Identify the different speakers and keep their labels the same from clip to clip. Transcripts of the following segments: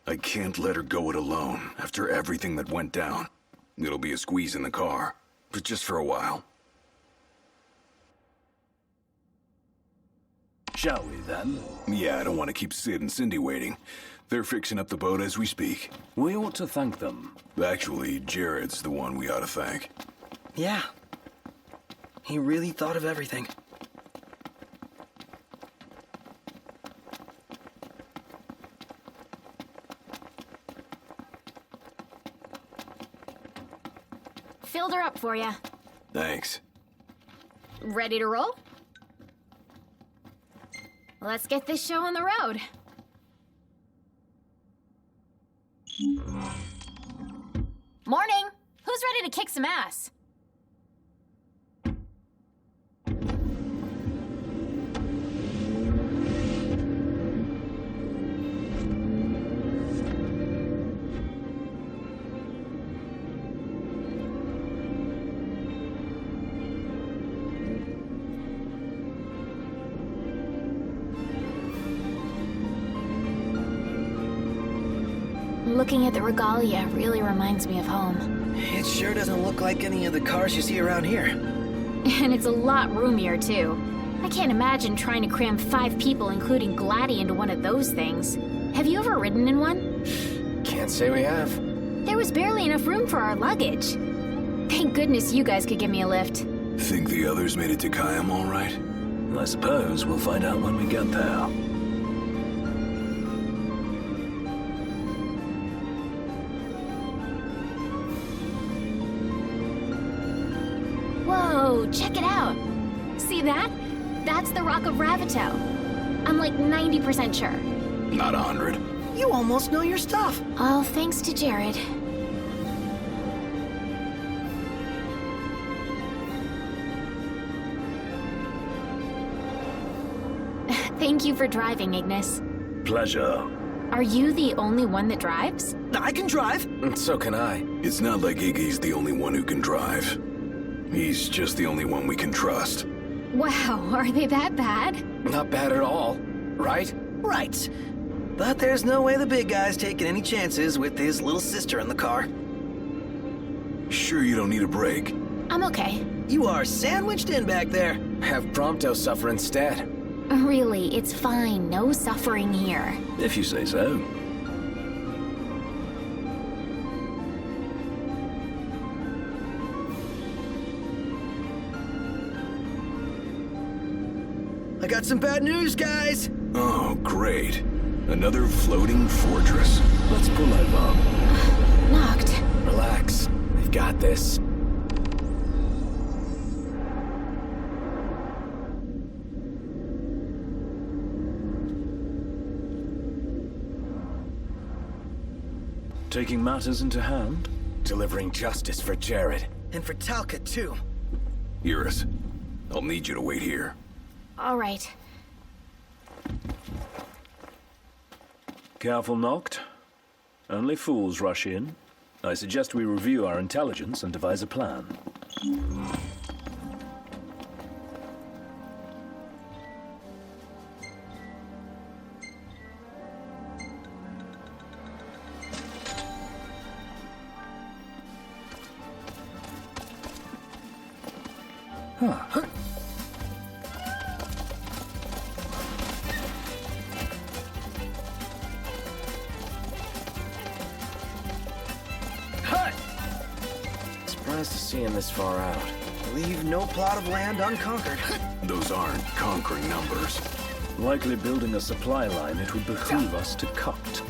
Speaker 1: I can't let her go it alone after everything that went down. It'll be a squeeze in the car, but just for a while.
Speaker 2: Shall we, then?
Speaker 1: Yeah, I don't want to keep Sid and Cindy waiting. They're fixing up the boat as we speak.
Speaker 2: We ought to thank them.
Speaker 1: Actually, Jared's the one we ought to thank.
Speaker 3: Yeah. He really thought of everything.
Speaker 4: Filled her up for you.
Speaker 1: Thanks.
Speaker 4: Ready to roll? Let's get this show on the road. Morning! Who's ready to kick some ass? Looking at the regalia really reminds me of home.
Speaker 3: It sure doesn't look like any of the cars you see around here.
Speaker 4: And it's a lot roomier, too. I can't imagine trying to cram 5 people, including Gladdy, into one of those things. Have you ever ridden in one?
Speaker 3: Can't say we have.
Speaker 4: There was barely enough room for our luggage. Thank goodness you guys could give me a lift.
Speaker 1: Think the others made it to Caelum all right?
Speaker 2: I suppose we'll find out when we get there.
Speaker 4: Whoa, check it out. See that? That's the Rock of Ravito. I'm like 90% sure.
Speaker 1: Not 100.
Speaker 3: You almost know your stuff.
Speaker 4: All thanks to Jared. Thank you for driving, Ignis.
Speaker 2: Pleasure.
Speaker 4: Are you the only one that drives?
Speaker 3: I can drive.
Speaker 2: So can I.
Speaker 1: It's not like Iggy's the only one who can drive. He's just the only one we can trust.
Speaker 4: Wow, are they that bad?
Speaker 2: Not bad at all, right?
Speaker 3: Right. But there's no way the big guy's taking any chances with his little sister in the car.
Speaker 1: Sure you don't need a break?
Speaker 4: I'm okay.
Speaker 3: You are sandwiched in back there.
Speaker 2: Have Prompto suffer instead.
Speaker 4: Really, it's fine. No suffering here.
Speaker 2: If you say so.
Speaker 3: I got some bad news, guys.
Speaker 1: Oh, great. Another floating fortress.
Speaker 2: Let's pull over.
Speaker 4: Locked.
Speaker 2: Relax. We've got this. Taking matters into hand? Delivering justice for Jared.
Speaker 3: And for Talca, too.
Speaker 1: Iris, I'll need you to wait here.
Speaker 4: All right.
Speaker 2: Careful, Noct. Only fools rush in. I suggest we review our intelligence and devise a plan. Huh. Surprised to see him this far out.
Speaker 3: Leave no plot of land unconquered.
Speaker 1: Those aren't conquering numbers.
Speaker 2: Likely building a supply line it would behoove us to cut.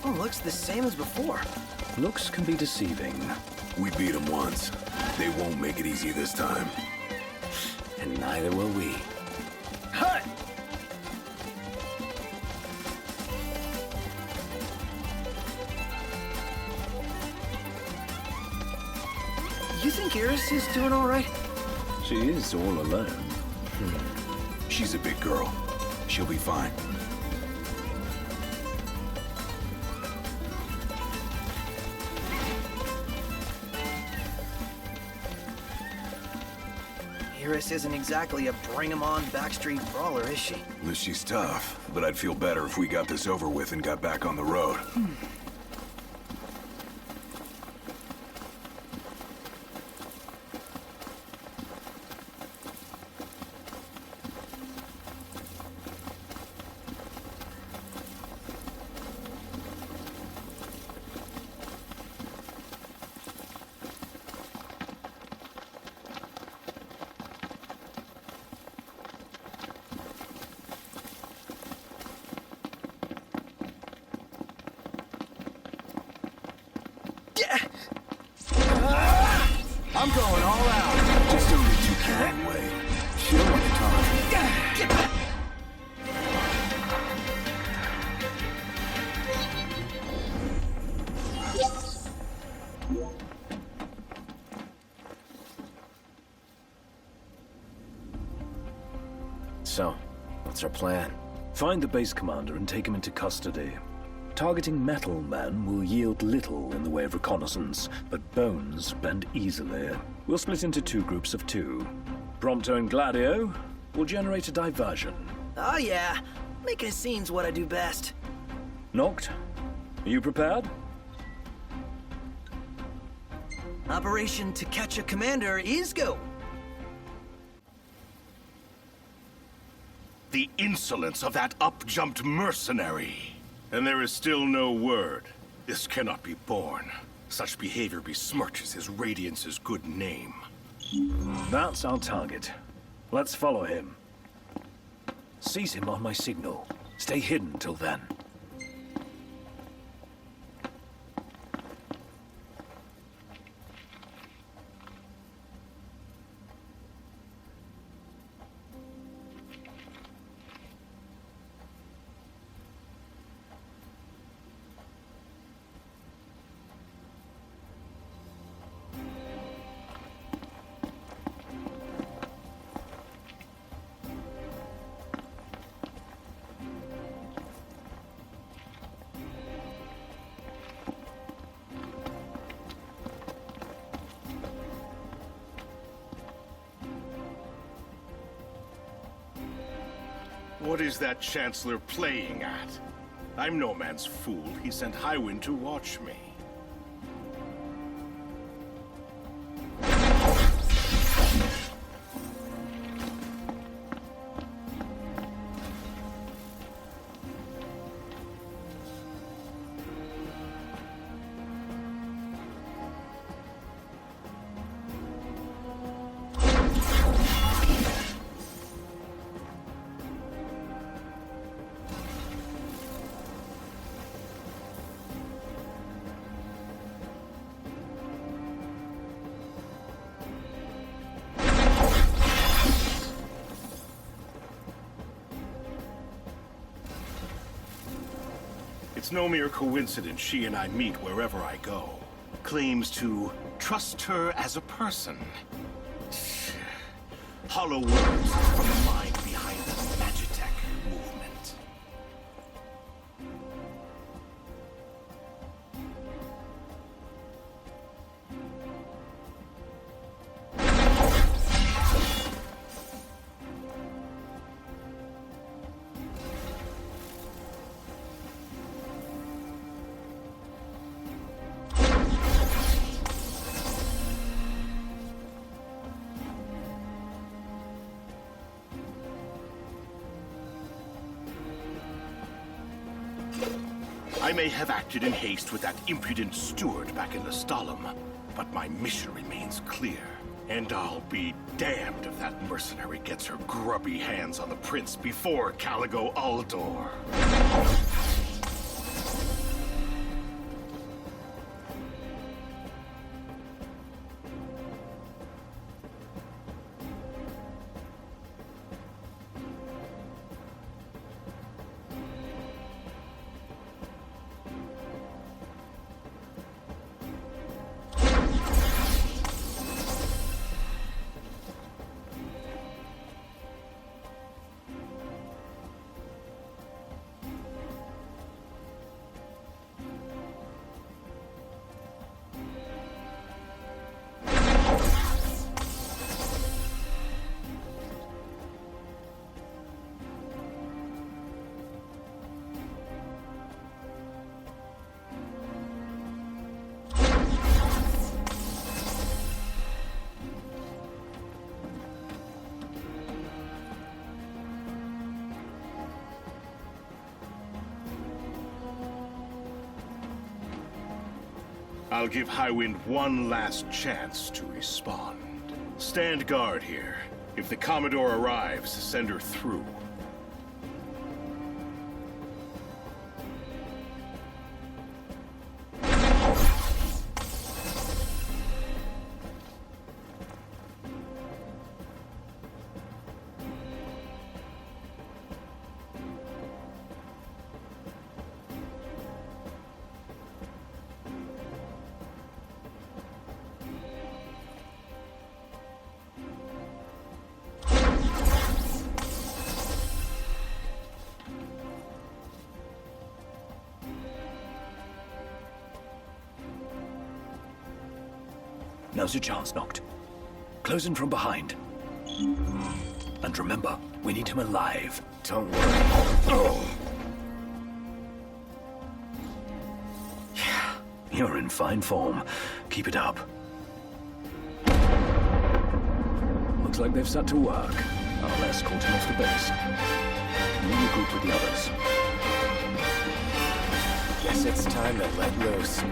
Speaker 3: Oh, looks the same as before.
Speaker 2: Looks can be deceiving.
Speaker 1: We beat them once. They won't make it easy this time.
Speaker 2: And neither will we.
Speaker 3: Hut! You think Iris is doing all right?
Speaker 2: She is all alone.
Speaker 1: She's a big girl. She'll be fine.
Speaker 3: Iris isn't exactly a bring-em-on backstreet brawler, is she?
Speaker 1: She's tough, but I'd feel better if we got this over with and got back on the road.
Speaker 3: I'm going all out.
Speaker 1: Just don't get too carried away. Chill when you're talking.
Speaker 3: Get back!
Speaker 5: So, what's our plan?
Speaker 2: Find the base commander and take him into custody. Targeting metal men will yield little in the way of reconnaissance, but bones bend easily. We'll split into 2 groups of 2. Prompto and Gladio will generate a diversion.
Speaker 3: Oh yeah, making a scene's what I do best.
Speaker 2: Noct, are you prepared?
Speaker 3: Operation To Catch a Commander is go.
Speaker 6: The insolence of that up-jumped mercenary! And there is still no word. This cannot be borne. Such behavior besmirches his Radiance's good name.
Speaker 2: That's our target. Let's follow him. Seize him on my signal. Stay hidden till then.
Speaker 6: What is that Chancellor playing at? I'm no man's fool. He sent Highwind to watch me. It's no mere coincidence she and I meet wherever I go. Claims to trust her as a person. Hollow words from the mind behind the Magitech movement. I may have acted in haste with that impudent steward back in the Stalum, but my mission remains clear. And I'll be damned if that mercenary gets her grubby hands on the prince before Caligo Aldor. I'll give Highwind one last chance to respond. Stand guard here. If the Commodore arrives, send her through.
Speaker 2: Now's your chance, Noct. Close in from behind. And remember, we need him alive.
Speaker 5: Don't worry.
Speaker 2: You're in fine form. Keep it up. Looks like they've set to work. I'll escort him off the base. You regroup with the others.
Speaker 5: Guess it's time to let loose.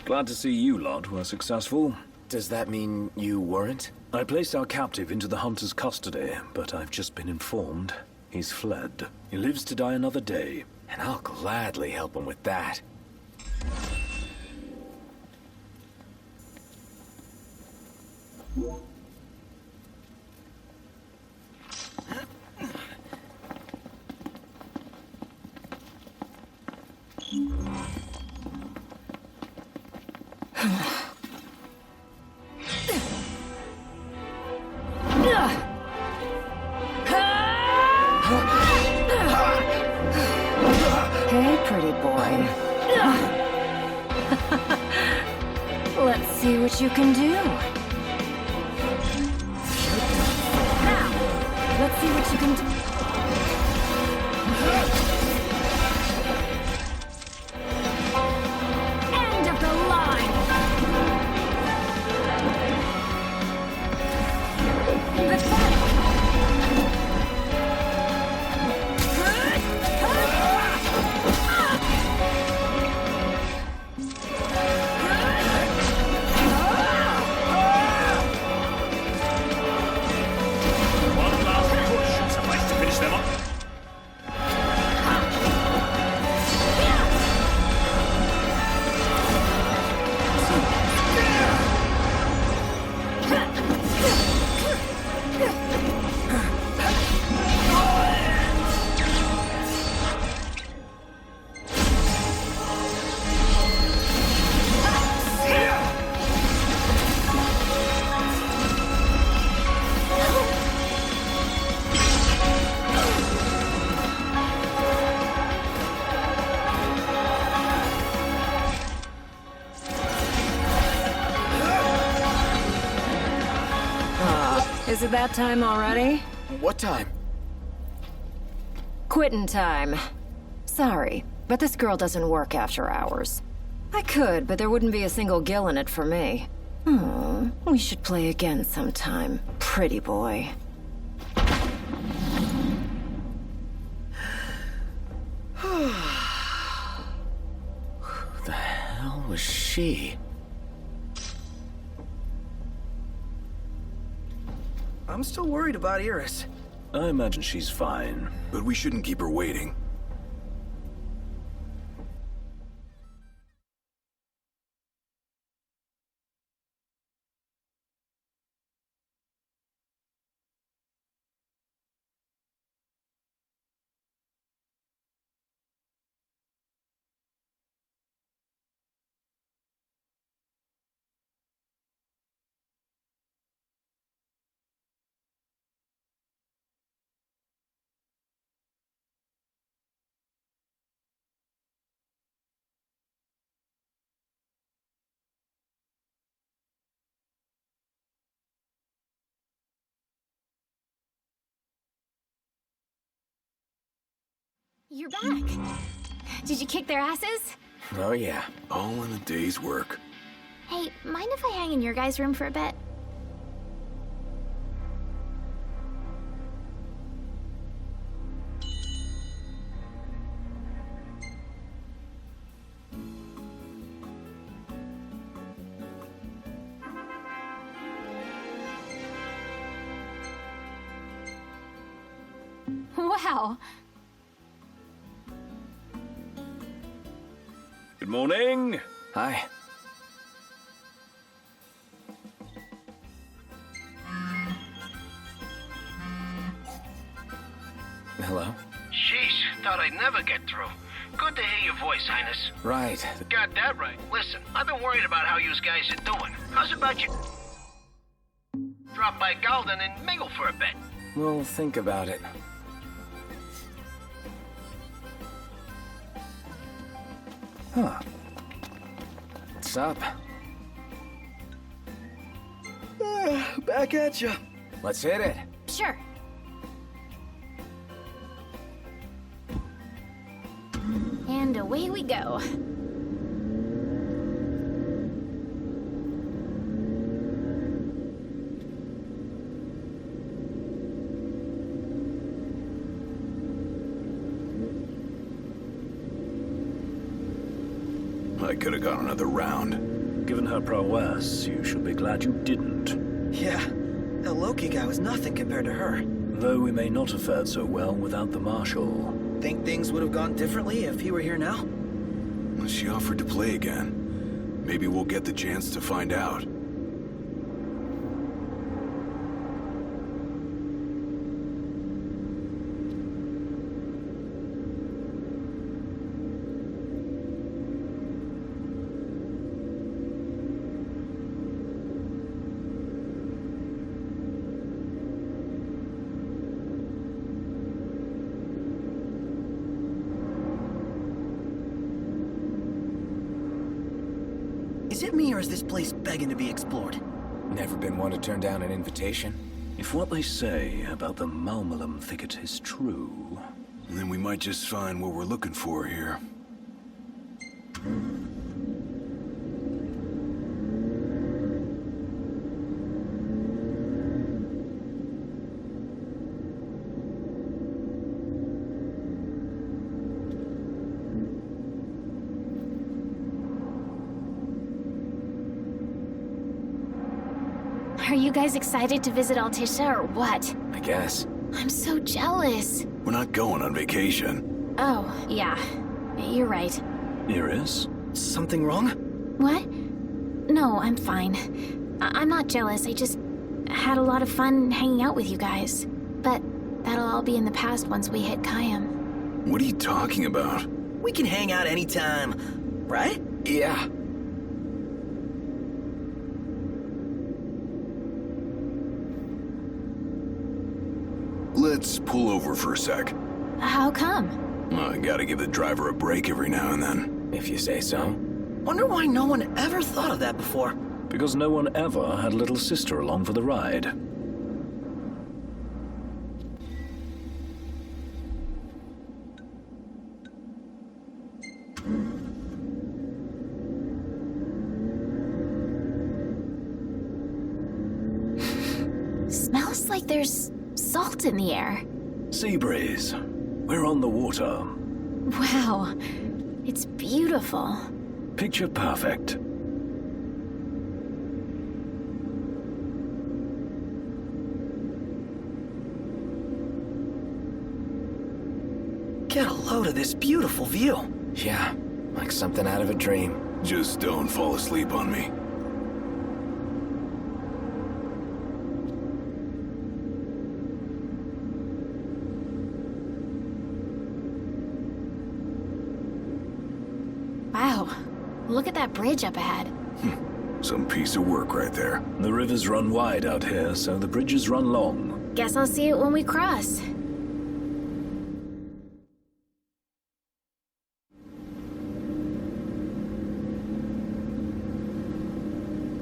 Speaker 2: Glad to see you lot were successful.
Speaker 5: Does that mean you weren't?
Speaker 2: I placed our captive into the hunter's custody, but I've just been informed he's fled. He lives to die another day.
Speaker 5: And I'll gladly help him with that.
Speaker 7: Hey, pretty boy. Let's see what you can do. Now, let's see what you can do. End of the line! Pathetic!
Speaker 2: One last push should suffice to finish them up.
Speaker 7: Is it that time already?
Speaker 5: What time?
Speaker 7: Quittin' time. Sorry, but this girl doesn't work after hours. I could, but there wouldn't be a single gill in it for me. Oh, we should play again sometime, pretty boy.
Speaker 5: Who the hell was she?
Speaker 3: I'm still worried about Iris.
Speaker 2: I imagine she's fine.
Speaker 1: But we shouldn't keep her waiting.
Speaker 4: You're back. Did you kick their asses?
Speaker 5: Oh, yeah.
Speaker 1: All in a day's work.
Speaker 4: Hey, mind if I hang in your guys' room for a bit? Wow.
Speaker 2: Good morning.
Speaker 5: Hi. Hello?
Speaker 8: Sheesh, thought I'd never get through. Good to hear your voice, Highness.
Speaker 5: Right.
Speaker 8: Got that right. Listen, I've been worried about how you guys are doing. How's about you drop by Galden and mingle for a bit?
Speaker 5: We'll think about it. Huh. What's up?
Speaker 3: Back at ya.
Speaker 5: Let's hit it.
Speaker 4: Sure. And away we go.
Speaker 1: I could have gone another round.
Speaker 2: Given her prowess, you should be glad you didn't.
Speaker 3: Yeah, the Loki guy was nothing compared to her.
Speaker 2: Though we may not have fared so well without the Marshal.
Speaker 3: Think things would have gone differently if he were here now?
Speaker 1: She offered to play again. Maybe we'll get the chance to find out.
Speaker 3: Is it me or is this place begging to be explored?
Speaker 5: Never been one to turn down an invitation.
Speaker 2: If what they say about the Malmalum thicket is true...
Speaker 1: Then we might just find what we're looking for here.
Speaker 4: Are you guys excited to visit Altisha or what?
Speaker 5: I guess.
Speaker 4: I'm so jealous.
Speaker 1: We're not going on vacation.
Speaker 4: Oh, yeah. You're right.
Speaker 2: Iris?
Speaker 3: Something wrong?
Speaker 4: What? No, I'm fine. I'm not jealous. I just had a lot of fun hanging out with you guys. But that'll all be in the past once we hit Kayam.
Speaker 1: What are you talking about?
Speaker 3: We can hang out anytime, right?
Speaker 5: Yeah.
Speaker 1: Let's pull over for a sec.
Speaker 4: How come?
Speaker 1: I gotta give the driver a break every now and then.
Speaker 5: If you say so.
Speaker 3: Wonder why no one ever thought of that before.
Speaker 2: Because no one ever had little sister along for the ride.
Speaker 4: Smells like there's salt in the air.
Speaker 2: Sea breeze. We're on the water.
Speaker 4: Wow. It's beautiful.
Speaker 2: Picture perfect.
Speaker 3: Get a load of this beautiful view.
Speaker 5: Yeah, like something out of a dream.
Speaker 1: Just don't fall asleep on me.
Speaker 4: Wow. Look at that bridge up ahead.
Speaker 1: Some piece of work right there.
Speaker 2: The rivers run wide out here, so the bridges run long.
Speaker 4: Guess I'll see it when we cross.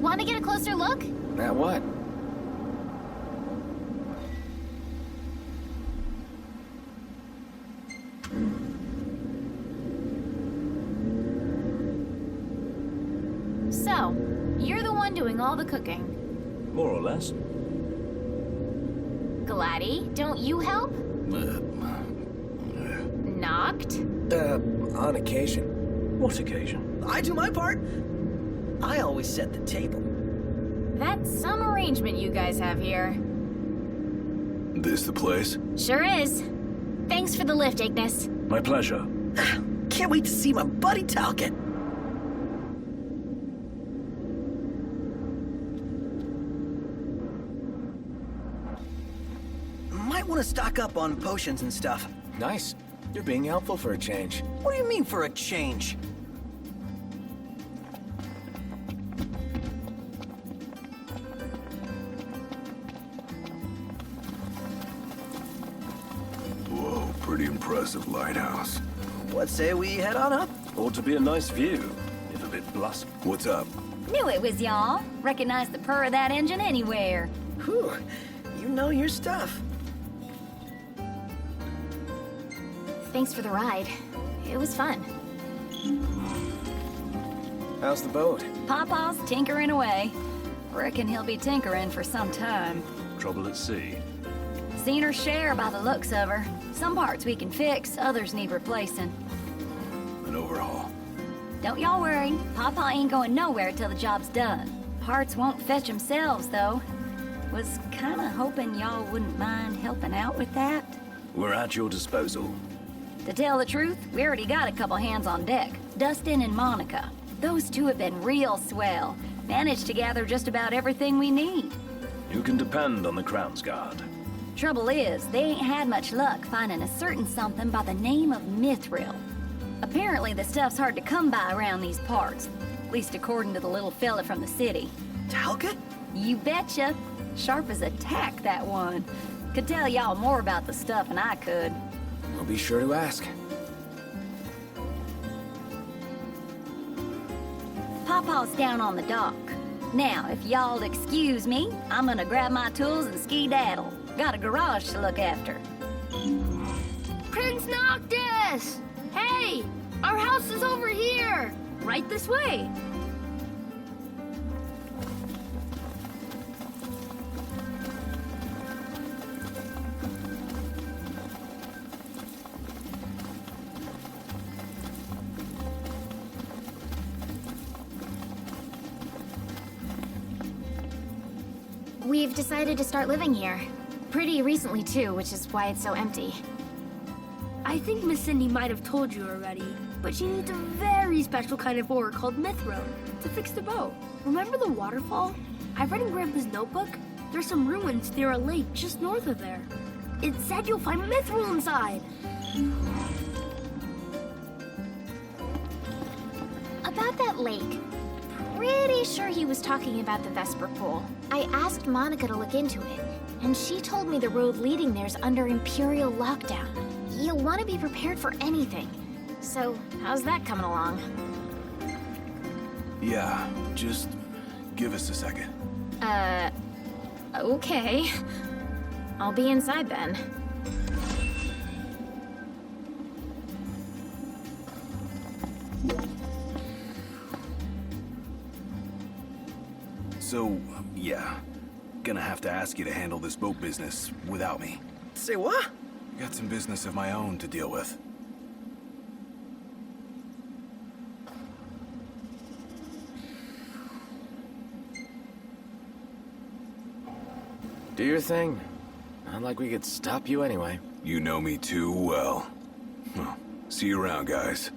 Speaker 4: Want to get a closer look?
Speaker 5: At what?
Speaker 4: So, you're the one doing all the cooking.
Speaker 2: More or less.
Speaker 4: Gladdy, don't you help? Knocked?
Speaker 5: On occasion.
Speaker 2: What occasion?
Speaker 3: I do my part. I always set the table.
Speaker 4: That's some arrangement you guys have here.
Speaker 1: This the place?
Speaker 4: Sure is. Thanks for the lift, Ignis.
Speaker 2: My pleasure.
Speaker 3: Can't wait to see my buddy Talcott. Might want to stock up on potions and stuff.
Speaker 5: Nice. You're being helpful for a change.
Speaker 3: What do you mean for a change?
Speaker 1: Whoa, pretty impressive lighthouse.
Speaker 3: What say we head on up?
Speaker 2: Ought to be a nice view, if a bit blunt.
Speaker 1: What's up?
Speaker 9: Knew it was y'all. Recognize the purr of that engine anywhere.
Speaker 3: Whew, you know your stuff.
Speaker 4: Thanks for the ride. It was fun.
Speaker 5: How's the boat?
Speaker 9: Pawpaw's tinkering away. Reckon he'll be tinkering for some time.
Speaker 2: Trouble at sea.
Speaker 9: Seen her share by the looks of her. Some parts we can fix, others need replacing.
Speaker 1: An overhaul.
Speaker 9: Don't y'all worry. Pawpaw ain't going nowhere till the job's done. Parts won't fetch themselves, though. Was kinda hoping y'all wouldn't mind helping out with that.
Speaker 2: We're at your disposal.
Speaker 9: To tell the truth, we already got a couple hands on deck. Dustin and Monica. Those two have been real swell. Managed to gather just about everything we need.
Speaker 2: You can depend on the Crown's Guard.
Speaker 9: Trouble is, they ain't had much luck finding a certain something by the name of Mithril. Apparently the stuff's hard to come by around these parts. At least according to the little fella from the city.
Speaker 3: Talcott?
Speaker 9: You betcha. Sharp as a tack, that one. Could tell y'all more about the stuff than I could.
Speaker 5: I'll be sure to ask.
Speaker 9: Pawpaw's down on the dock. Now, if y'all'd excuse me, I'm gonna grab my tools and ski-daddle. Got a garage to look after.
Speaker 10: Prince Noctis! Hey! Our house is over here! Right this way!
Speaker 4: We've decided to start living here. Pretty recently, too, which is why it's so empty.
Speaker 10: I think Miss Cindy might have told you already, but she needs a very special kind of ore called Mithril to fix the boat. Remember the waterfall? I read in Grandpa's notebook. There's some ruins near a lake just north of there. It said you'll find Mithril inside.
Speaker 4: About that lake. Pretty sure he was talking about the Vesper Pool. I asked Monica to look into it, and she told me the road leading there's under Imperial lockdown. You'll want to be prepared for anything. So, how's that coming along?
Speaker 1: Yeah, just give us a second.
Speaker 4: Okay. I'll be inside then.
Speaker 1: So, yeah. Gonna have to ask you to handle this boat business without me.
Speaker 3: Say what?
Speaker 1: Got some business of my own to deal with.
Speaker 5: Do your thing. Not like we could stop you anyway.
Speaker 1: You know me too well. Well, see you around, guys.